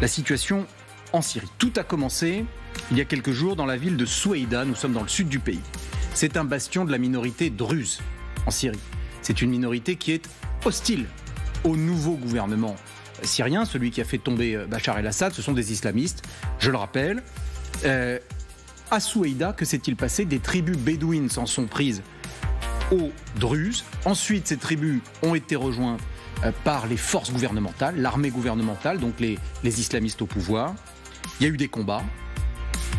la situation en Syrie. Tout a commencé il y a quelques jours dans la ville de Soueïda, nous sommes dans le sud du pays. C'est un bastion de la minorité druze en Syrie. C'est une minorité qui est hostile au nouveau gouvernement syrien, celui qui a fait tomber Bachar el-Assad. Ce sont des islamistes, je le rappelle. À Soueïda, que s'est-il passé? Des tribus bédouines s'en sont prises aux Druzes. Ensuite, ces tribus ont été rejointes par les forces gouvernementales, l'armée gouvernementale, donc les islamistes au pouvoir. Il y a eu des combats,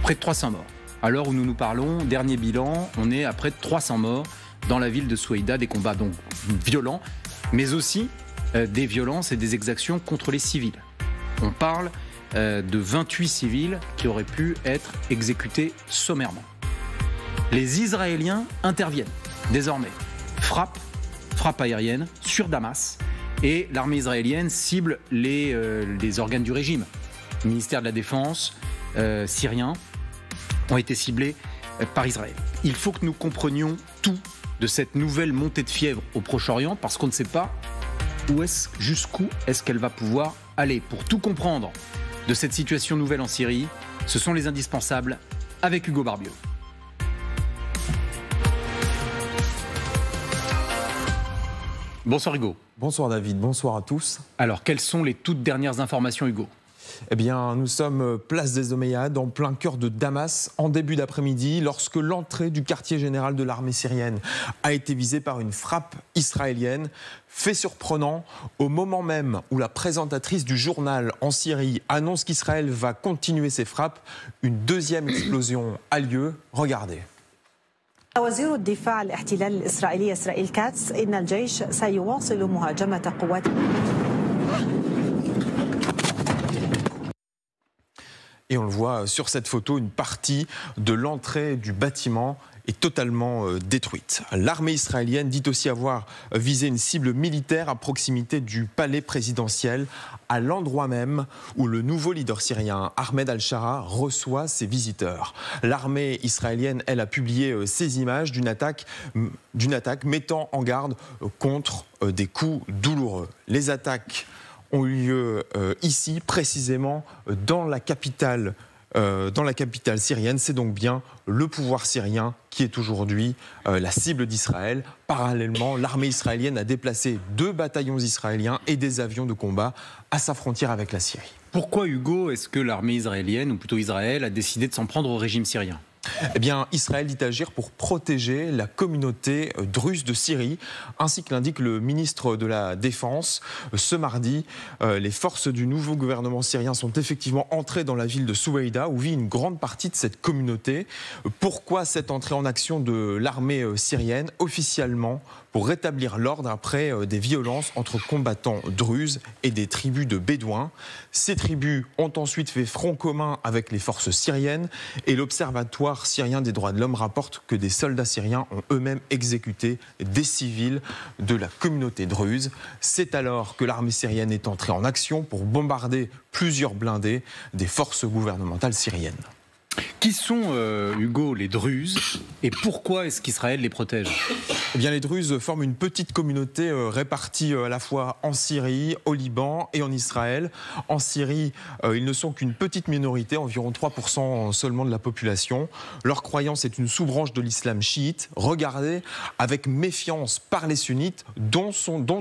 près de 300 morts. À l'heure où nous nous parlons, dernier bilan, on est à près de 300 morts dans la ville de Soueïda, des combats donc violents, mais aussi des violences et des exactions contre les civils. On parle de 28 civils qui auraient pu être exécutés sommairement. Les Israéliens interviennent désormais, frappe aérienne sur Damas, et l'armée israélienne cible les organes du régime. Le ministère de la Défense syrien ont été ciblés par Israël. Il faut que nous comprenions tout de cette nouvelle montée de fièvre au Proche-Orient, parce qu'on ne sait pas jusqu'où est-ce qu'elle va pouvoir aller. Pour tout comprendre de cette situation nouvelle en Syrie, ce sont les indispensables avec Hugo Barbieux. Bonsoir Hugo. Bonsoir David, bonsoir à tous. Alors, quelles sont les toutes dernières informations, Hugo ? Eh bien, nous sommes place des Omeyyades, en plein cœur de Damas, en début d'après-midi, lorsque l'entrée du quartier général de l'armée syrienne a été visée par une frappe israélienne. Fait surprenant, au moment même où la présentatrice du journal en Syrie annonce qu'Israël va continuer ses frappes, une deuxième explosion a lieu. Regardez. وزير الدفاع الاحتلال الإسرائيلي إسرائيل كاتس إن الجيش سيواصل مهاجمة قوات. Et on le voit sur cette photo, une partie de l'entrée du bâtiment est totalement détruite. L'armée israélienne dit aussi avoir visé une cible militaire à proximité du palais présidentiel, à l'endroit même où le nouveau leader syrien, Ahmed al-Shara, reçoit ses visiteurs. L'armée israélienne, elle, a publié ces images d'une attaque mettant en garde contre des coups douloureux. Les attaques ont eu lieu ici, précisément dans la capitale syrienne. C'est donc bien le pouvoir syrien qui est aujourd'hui la cible d'Israël. Parallèlement, l'armée israélienne a déplacé 2 bataillons israéliens et des avions de combat à sa frontière avec la Syrie. Pourquoi, Hugo, est-ce que l'armée israélienne, ou plutôt Israël, a décidé de s'en prendre au régime syrien ? Eh bien, Israël dit agir pour protéger la communauté druze de Syrie, ainsi que l'indique le ministre de la Défense. Ce mardi, les forces du nouveau gouvernement syrien sont effectivement entrées dans la ville de Soueïda, où vit une grande partie de cette communauté. Pourquoi cette entrée en action de l'armée syrienne ? Officiellement, pour rétablir l'ordre après des violences entre combattants druzes et des tribus de bédouins. Ces tribus ont ensuite fait front commun avec les forces syriennes, et l'Observatoire syrien des droits de l'homme rapporte que des soldats syriens ont eux-mêmes exécuté des civils de la communauté druze. C'est alors que l'armée syrienne est entrée en action pour bombarder plusieurs blindés des forces gouvernementales syriennes. Qui sont, Hugo, les Druzes, et pourquoi est-ce qu'Israël les protège ? Eh bien, les Druzes forment une petite communauté répartie à la fois en Syrie, au Liban et en Israël. En Syrie, ils ne sont qu'une petite minorité, environ 3% seulement de la population. Leur croyance est une sous-branche de l'islam chiite, regardée avec méfiance par les sunnites, dont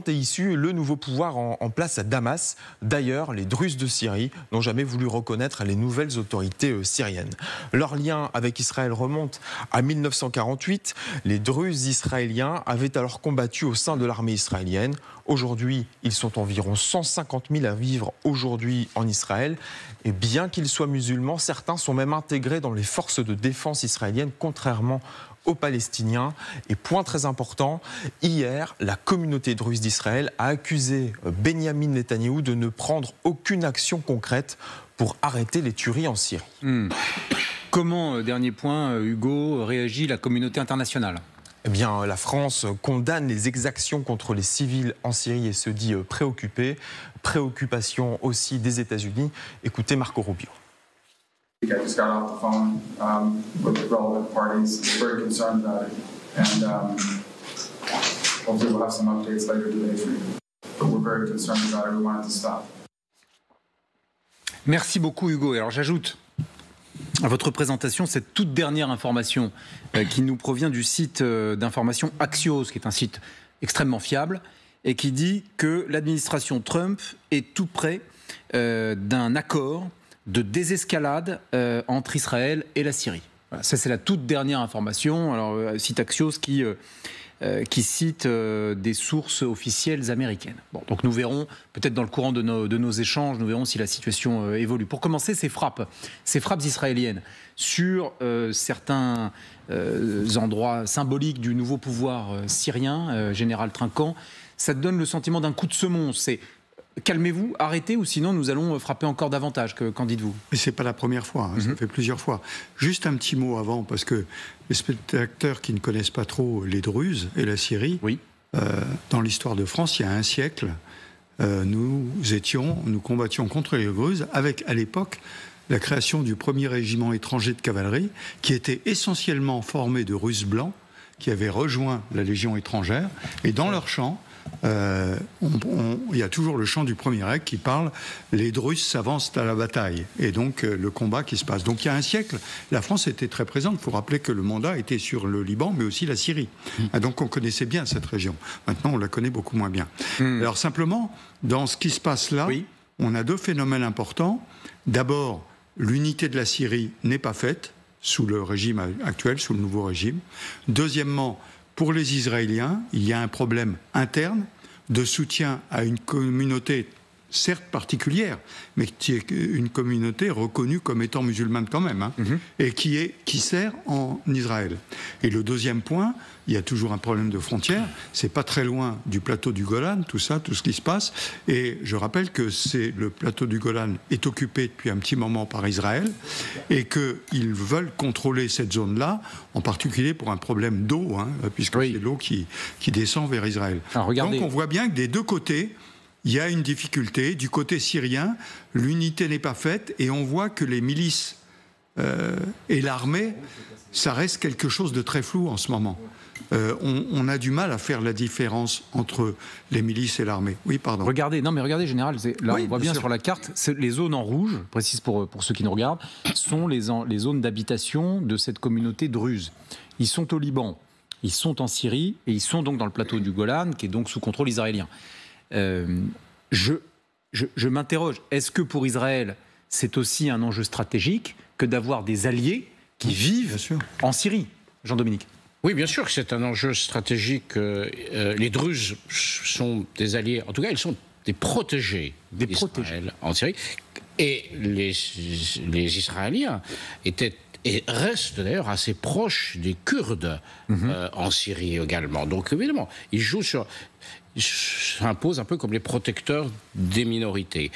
est issu le nouveau pouvoir en place à Damas. D'ailleurs, les Druzes de Syrie n'ont jamais voulu reconnaître les nouvelles autorités syriennes. Leur lien avec Israël remonte à 1948. Les Druzes israéliens avaient alors combattu au sein de l'armée israélienne. Aujourd'hui, ils sont environ 150 000 à vivre aujourd'hui en Israël. Et bien qu'ils soient musulmans, certains sont même intégrés dans les forces de défense israéliennes, contrairement aux Palestiniens. Et point très important, hier, la communauté druze d'Israël a accusé Benyamin Netanyahou de ne prendre aucune action concrète pour arrêter les tueries en Syrie. Comment, dernier point, Hugo, réagit la communauté internationale ? Eh bien, la France condamne les exactions contre les civils en Syrie et se dit préoccupée. Préoccupation aussi des États-Unis. Écoutez Marco Rubio. I just got off the phone with the relevant parties. Very concerned about it, and hopefully we'll have some updates later today for you. But we're very concerned about it. We want it to stop. Merci beaucoup Hugo. Et alors j'ajoute à votre présentation cette toute dernière information qui nous provient du site d'information Axios, qui est un site extrêmement fiable, et qui dit que l'administration Trump est tout près d'un accord de désescalade entre Israël et la Syrie. Voilà, ça c'est la toute dernière information. Alors site Axios qui cite des sources officielles américaines. Bon, donc nous verrons, peut-être dans le courant de nos échanges, nous verrons si la situation évolue. Pour commencer, ces frappes israéliennes sur certains endroits symboliques du nouveau pouvoir syrien, général Trinquant, ça donne le sentiment d'un coup de semonce. C'est calmez-vous, arrêtez, ou sinon nous allons frapper encore davantage. Qu'en dites-vous? Mais ce n'est pas la première fois, hein, ça fait plusieurs fois. Juste un petit mot avant, parce que les spectateurs qui ne connaissent pas trop les Druzes et la Syrie, oui. Dans l'histoire de France, il y a un siècle, nous combattions contre les Druzes, avec à l'époque la création du premier régiment étranger de cavalerie, qui était essentiellement formé de Russes blancs, qui avaient rejoint la Légion étrangère, et dans leur chant, il y a toujours le chant du Premier Reich qui parle « Les Druzes s'avancent à la bataille » et donc le combat qui se passe. Donc il y a un siècle, la France était très présente. Il faut rappeler que le mandat était sur le Liban, mais aussi la Syrie. Donc on connaissait bien cette région. Maintenant, on la connaît beaucoup moins bien. Alors simplement, dans ce qui se passe là, oui, on a deux phénomènes importants. D'abord, l'unité de la Syrie n'est pas faite sous le régime actuel, sous le nouveau régime. Deuxièmement, pour les Israéliens, il y a un problème interne de soutien à une communauté certes particulière, mais qui est une communauté reconnue comme étant musulmane quand même, hein, et qui sert en Israël. Et le deuxième point, il y a toujours un problème de frontière, c'est pas très loin du plateau du Golan, tout ça, tout ce qui se passe, et je rappelle que le plateau du Golan est occupé depuis un petit moment par Israël, et qu'ils veulent contrôler cette zone-là, en particulier pour un problème d'eau, hein, puisque c'est l'eau qui descend vers Israël. Alors, donc on voit bien que des deux côtés, il y a une difficulté. Du côté syrien, l'unité n'est pas faite et on voit que les milices et l'armée, ça reste quelque chose de très flou en ce moment. On a du mal à faire la différence entre les milices et l'armée. Oui, pardon. Regardez, général, là oui, on voit bien sur la carte, les zones en rouge, je précise pour ceux qui nous regardent, sont les zones d'habitation de cette communauté druze. Ils sont au Liban, ils sont en Syrie et ils sont donc dans le plateau du Golan, qui est donc sous contrôle israélien. Je m'interroge, est-ce que pour Israël, c'est aussi un enjeu stratégique que d'avoir des alliés qui vivent en Syrie, Jean-Dominique? Oui, bien sûr que c'est un enjeu stratégique. Les Druzes sont des alliés, en tout cas, ils sont des protégés d'Israël en Syrie. Et les Israéliens étaient et restent d'ailleurs assez proches des Kurdes en Syrie également. Donc évidemment, ils jouent sur... Ils s'imposent un peu comme les protecteurs des minorités.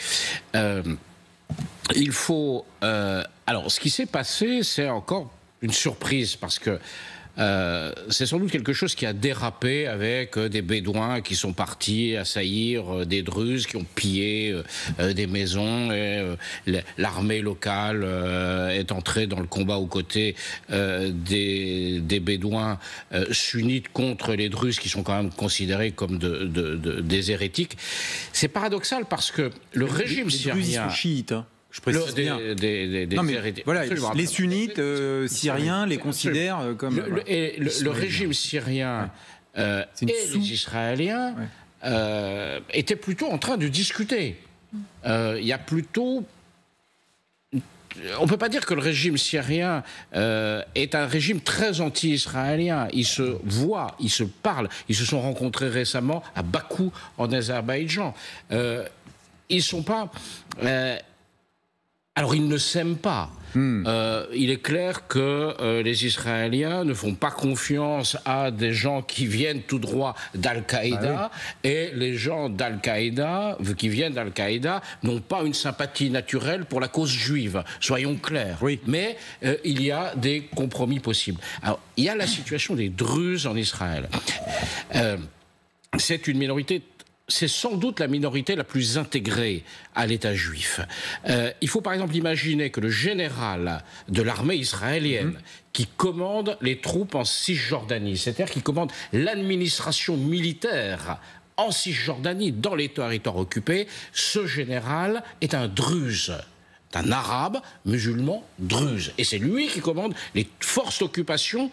Il faut... alors, ce qui s'est passé, c'est encore une surprise, parce que c'est sans doute quelque chose qui a dérapé avec des Bédouins qui sont partis assaillir des Druzes, qui ont pillé des maisons, et l'armée locale est entrée dans le combat aux côtés des Bédouins sunnites contre les Druzes, qui sont quand même considérés comme des hérétiques. C'est paradoxal parce que le régime syrien... Les Druzes sont chiites, hein. Je précise bien. Voilà, les sunnites syriens les considèrent comme... Le régime syrien et les Israéliens étaient plutôt en train de discuter. Il y a plutôt... On ne peut pas dire que le régime syrien est un régime très anti-israélien. Ils se voient, ils se parlent. Ils se sont rencontrés récemment à Bakou, en Azerbaïdjan. Ils ne sont pas... Alors, ils ne s'aiment pas. Il est clair que les Israéliens ne font pas confiance à des gens qui viennent tout droit d'Al-Qaïda, et les gens d'Al-Qaïda, qui viennent d'Al-Qaïda, n'ont pas une sympathie naturelle pour la cause juive, soyons clairs. Oui. Mais il y a des compromis possibles. Alors, il y a la situation des Druzes en Israël. C'est une minorité... C'est sans doute la minorité la plus intégrée à l'État juif. Il faut par exemple imaginer que le général de l'armée israélienne qui commande les troupes en Cisjordanie, c'est-à-dire qui commande l'administration militaire en Cisjordanie, dans les territoires occupés, ce général est un Druze. un arabe musulman druze. Et c'est lui qui commande les forces d'occupation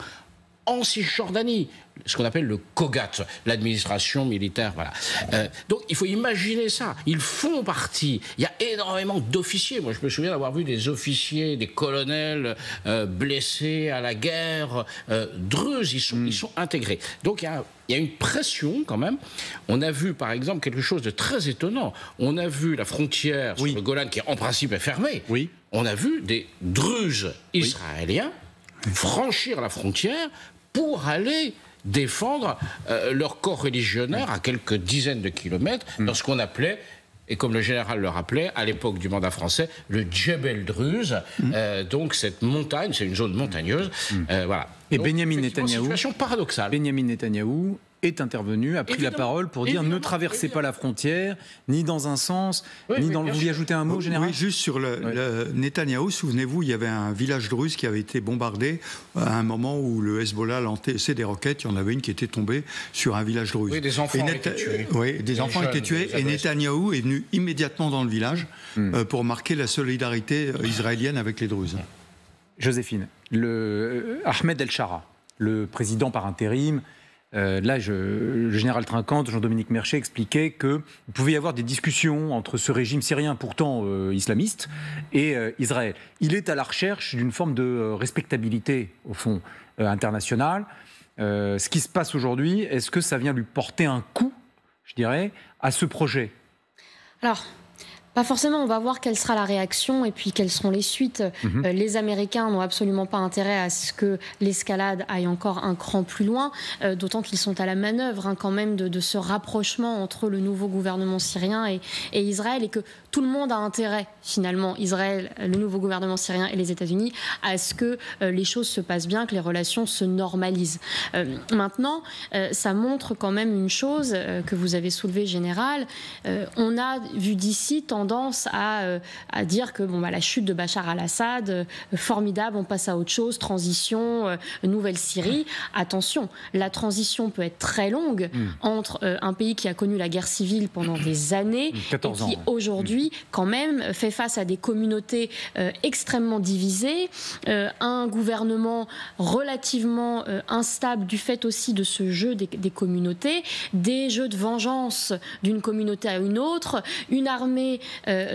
en Cisjordanie, ce qu'on appelle le Kogat, l'administration militaire. Voilà. Donc il faut imaginer ça. Ils font partie. Il y a énormément d'officiers. Moi, je me souviens d'avoir vu des officiers, des colonels blessés à la guerre. Druzes, ils sont intégrés. Donc il y a une pression quand même. On a vu par exemple quelque chose de très étonnant. On a vu la frontière sur le Golan, qui en principe est fermée. Oui. On a vu des Druzes israéliens franchir la frontière pour aller défendre leur corps religionnaire à quelques dizaines de kilomètres dans ce qu'on appelait, et comme le général le rappelait, à l'époque du mandat français, le Djebel Druze. Donc cette montagne, c'est une zone montagneuse. Voilà. Et donc, Benyamin Netanyahou, situation paradoxale. Benyamin Netanyahou est intervenu, a pris la parole pour dire ne traversez pas la frontière, ni dans un sens, ni dans le... Vous vouliez ajouter un mot, général ? Oui, juste sur le Netanyahou, souvenez-vous, il y avait un village druze qui avait été bombardé à un moment où le Hezbollah lançait des roquettes. Il y en avait une qui était tombée sur un village druze. Oui, des enfants étaient tués. Oui, des enfants étaient tués. Et Netanyahou est venu immédiatement dans le village pour marquer la solidarité israélienne avec les Druzes. Joséphine, Ahmed El-Shara, le président par intérim, le général Trinquant, Jean-Dominique Merchet expliquait qu'il pouvait y avoir des discussions entre ce régime syrien pourtant islamiste et Israël. Il est à la recherche d'une forme de respectabilité, au fond, internationale. Ce qui se passe aujourd'hui, est-ce que ça vient lui porter un coup, je dirais, à ce projet ? Alors, pas forcément, on va voir quelle sera la réaction et puis quelles seront les suites. Les Américains n'ont absolument pas intérêt à ce que l'escalade aille encore un cran plus loin, d'autant qu'ils sont à la manœuvre quand même de ce rapprochement entre le nouveau gouvernement syrien et Israël, et que tout le monde a intérêt, finalement, Israël, le nouveau gouvernement syrien et les États-Unis, à ce que les choses se passent bien, que les relations se normalisent. Maintenant, ça montre quand même une chose que vous avez soulevée, Général. On a vu d'ici tendance à dire que la chute de Bachar al-Assad, formidable, on passe à autre chose, transition, nouvelle Syrie. Attention, la transition peut être très longue entre un pays qui a connu la guerre civile pendant des années et qui aujourd'hui quand même fait face à des communautés extrêmement divisées, un gouvernement relativement instable du fait aussi de ce jeu des communautés, des jeux de vengeance d'une communauté à une autre, une armée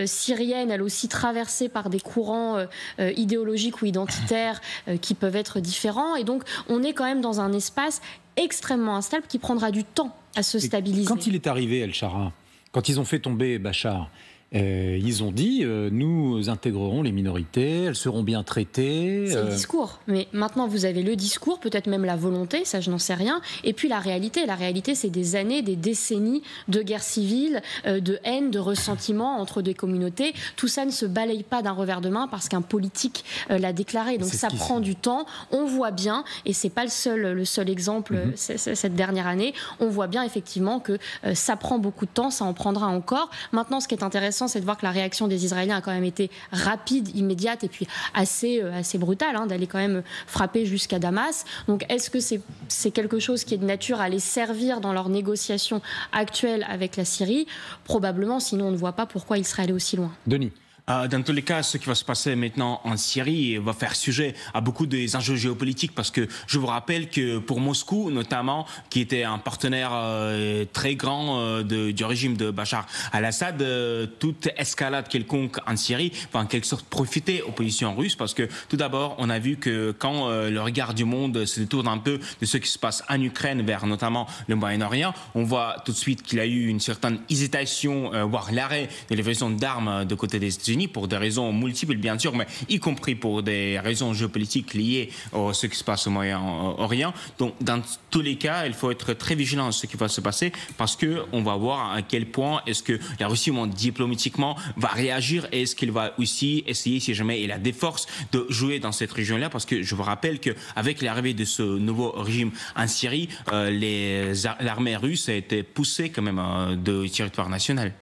syrienne, elle aussi traversée par des courants idéologiques ou identitaires qui peuvent être différents. Et donc, on est quand même dans un espace extrêmement instable qui prendra du temps à se stabiliser. Quand il est arrivé, El-Shara, quand ils ont fait tomber Bachar, ils ont dit nous intégrerons les minorités, elles seront bien traitées. C'est le discours. Mais maintenant, vous avez le discours, peut-être même la volonté, ça je n'en sais rien. Et puis la réalité. La réalité, c'est des années, des décennies de guerre civile, de haine, de ressentiment entre des communautés. Tout ça ne se balaye pas d'un revers de main parce qu'un politique l'a déclaré. Donc ça prend du temps. On voit bien, et c'est pas le seul exemple cette dernière année, on voit bien effectivement que ça prend beaucoup de temps, ça en prendra encore. Maintenant, ce qui est intéressant, c'est de voir que la réaction des Israéliens a quand même été rapide, immédiate et puis assez brutale, d'aller quand même frapper jusqu'à Damas. Donc est-ce que c'est quelque chose qui est de nature à les servir dans leurs négociations actuelles avec la Syrie ? Probablement, sinon on ne voit pas pourquoi ils seraient allés aussi loin. Denis ? Dans tous les cas, ce qui va se passer maintenant en Syrie va faire sujet à beaucoup des enjeux géopolitiques, parce que je vous rappelle que pour Moscou, notamment, qui était un partenaire très grand du régime de Bachar al-Assad, toute escalade quelconque en Syrie va en quelque sorte profiter aux positions russes, parce que tout d'abord, on a vu que quand le regard du monde se détourne un peu de ce qui se passe en Ukraine vers notamment le Moyen-Orient, on voit tout de suite qu'il y a eu une certaine hésitation, voire l'arrêt de livraison d'armes de côté des États-Unis, pour des raisons multiples bien sûr, mais y compris pour des raisons géopolitiques liées à ce qui se passe au Moyen-Orient. Donc dans tous les cas, il faut être très vigilant à ce qui va se passer, parce qu'on va voir à quel point est-ce que la Russie diplomatiquement va réagir, et est-ce qu'il va aussi essayer, si jamais il a des forces, de jouer dans cette région-là, parce que je vous rappelle qu'avec l'arrivée de ce nouveau régime en Syrie, l'armée russe a été poussée quand même de territoire national.